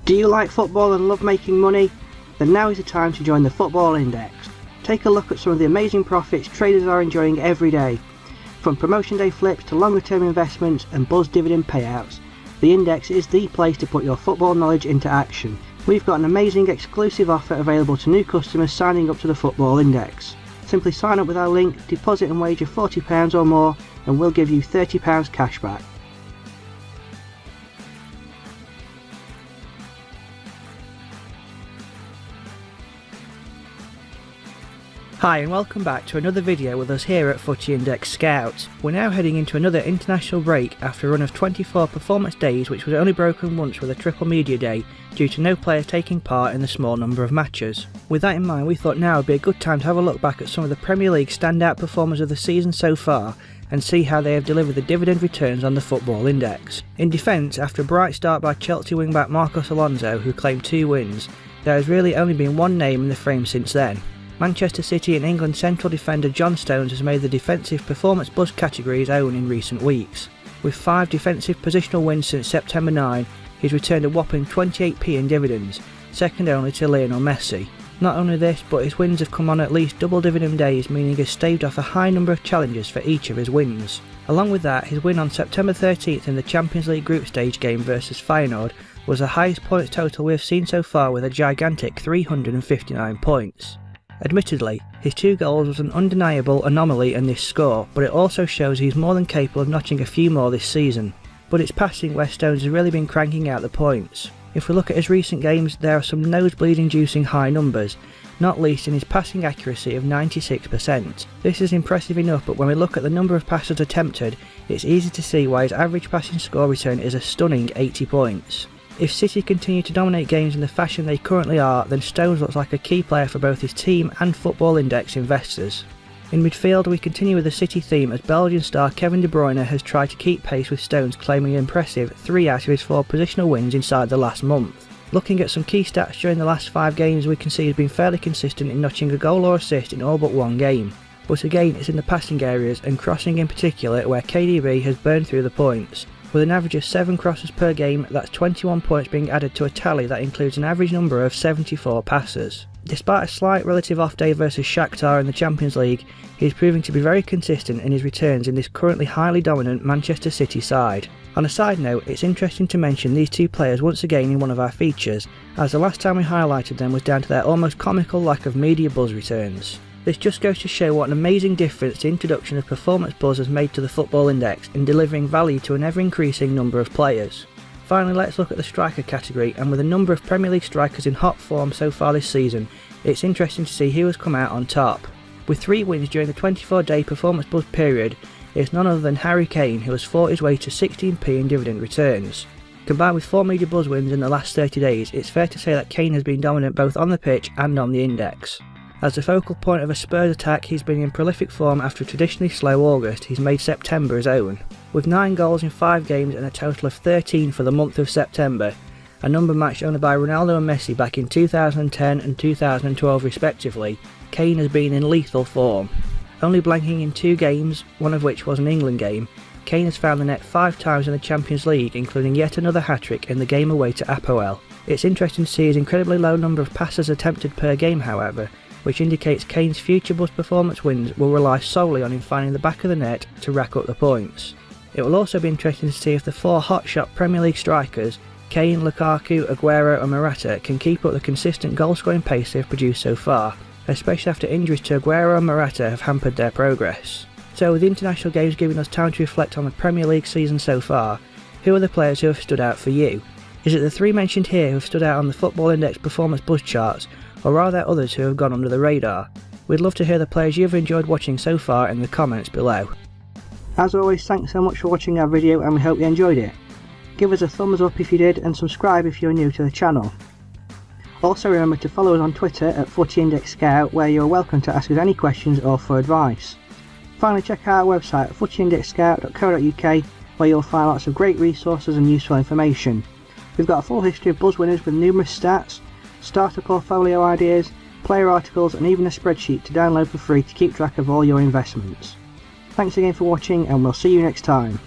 Do you like football and love making money? Then now is the time to join the Football Index. Take a look at some of the amazing profits traders are enjoying every day. From promotion day flips to longer term investments and buzz dividend payouts, the Index is the place to put your football knowledge into action. We've got an amazing exclusive offer available to new customers signing up to the Football Index. Simply sign up with our link, deposit and wager £40 or more, and we'll give you £30 cash back. Hi and welcome back to another video with us here at Footy Index Scout. We're now heading into another international break after a run of 24 performance days, which was only broken once with a triple media day due to no players taking part in the small number of matches. With that in mind, we thought now would be a good time to have a look back at some of the Premier League standout performers of the season so far and see how they have delivered the dividend returns on the Football Index. In defence, after a bright start by Chelsea wingback Marcos Alonso, who claimed 2 wins, there has really only been one name in the frame since then. Manchester City and England central defender John Stones has made the defensive performance buzz category his own in recent weeks. With 5 defensive positional wins since September 9, he's returned a whopping 28p in dividends, second only to Lionel Messi. Not only this, but his wins have come on at least double dividend days, meaning he has staved off a high number of challenges for each of his wins. Along with that, his win on September 13th in the Champions League group stage game versus Feyenoord was the highest points total we have seen so far, with a gigantic 359 points. Admittedly, his 2 goals was an undeniable anomaly in this score, but it also shows he's more than capable of notching a few more this season. But it's passing where Stones has really been cranking out the points. If we look at his recent games, there are some nosebleed-inducing high numbers, not least in his passing accuracy of 96%. This is impressive enough, but when we look at the number of passes attempted, it's easy to see why his average passing score return is a stunning 80 points. If City continue to dominate games in the fashion they currently are, then Stones looks like a key player for both his team and Football Index investors. In midfield, we continue with the City theme as Belgian star Kevin De Bruyne has tried to keep pace with Stones, claiming an impressive 3 out of his 4 positional wins inside the last month. Looking at some key stats during the last 5 games, we can see he's been fairly consistent in notching a goal or assist in all but 1 game. But again, it's in the passing areas and crossing in particular where KDB has burned through the points. With an average of 7 crosses per game, that's 21 points being added to a tally that includes an average number of 74 passes. Despite a slight relative off day versus Shakhtar in the Champions League, he is proving to be very consistent in his returns in this currently highly dominant Manchester City side. On a side note, it's interesting to mention these 2 players once again in one of our features, as the last time we highlighted them was down to their almost comical lack of media buzz returns. This just goes to show what an amazing difference the introduction of performance buzz has made to the Football Index in delivering value to an ever-increasing number of players. Finally, let's look at the striker category, and with a number of Premier League strikers in hot form so far this season, it's interesting to see who has come out on top. With 3 wins during the 24-day performance buzz period, it's none other than Harry Kane, who has fought his way to 16p in dividend returns. Combined with 4 media buzz wins in the last 30 days, it's fair to say that Kane has been dominant both on the pitch and on the index. As the focal point of a Spurs attack, he's been in prolific form after a traditionally slow August. He's made September his own. With 9 goals in 5 games and a total of 13 for the month of September, a number matched only by Ronaldo and Messi back in 2010 and 2012 respectively, Kane has been in lethal form. Only blanking in 2 games, one of which was an England game, Kane has found the net 5 times in the Champions League, including yet another hat-trick in the game away to Apoel. It's interesting to see his incredibly low number of passes attempted per game, however, which indicates Kane's future buzz performance wins will rely solely on him finding the back of the net to rack up the points. It will also be interesting to see if the 4 hotshot Premier League strikers, Kane, Lukaku, Aguero and Morata, can keep up the consistent goal-scoring pace they've produced so far, especially after injuries to Aguero and Morata have hampered their progress. So with the international games giving us time to reflect on the Premier League season so far, who are the players who have stood out for you? Is it the 3 mentioned here who have stood out on the Football Index performance buzz charts, or are there others who have gone under the radar? We'd love to hear the players you've enjoyed watching so far in the comments below. As always, thanks so much for watching our video and we hope you enjoyed it. Give us a thumbs up if you did and subscribe if you're new to the channel. Also remember to follow us on Twitter at Footy Index Scout, where you're welcome to ask us any questions or for advice. Finally, check out our website at footyindexscout.co.uk, where you'll find lots of great resources and useful information. We've got a full history of buzz winners with numerous stats, starter portfolio ideas, player articles and even a spreadsheet to download for free to keep track of all your investments. Thanks again for watching and we'll see you next time.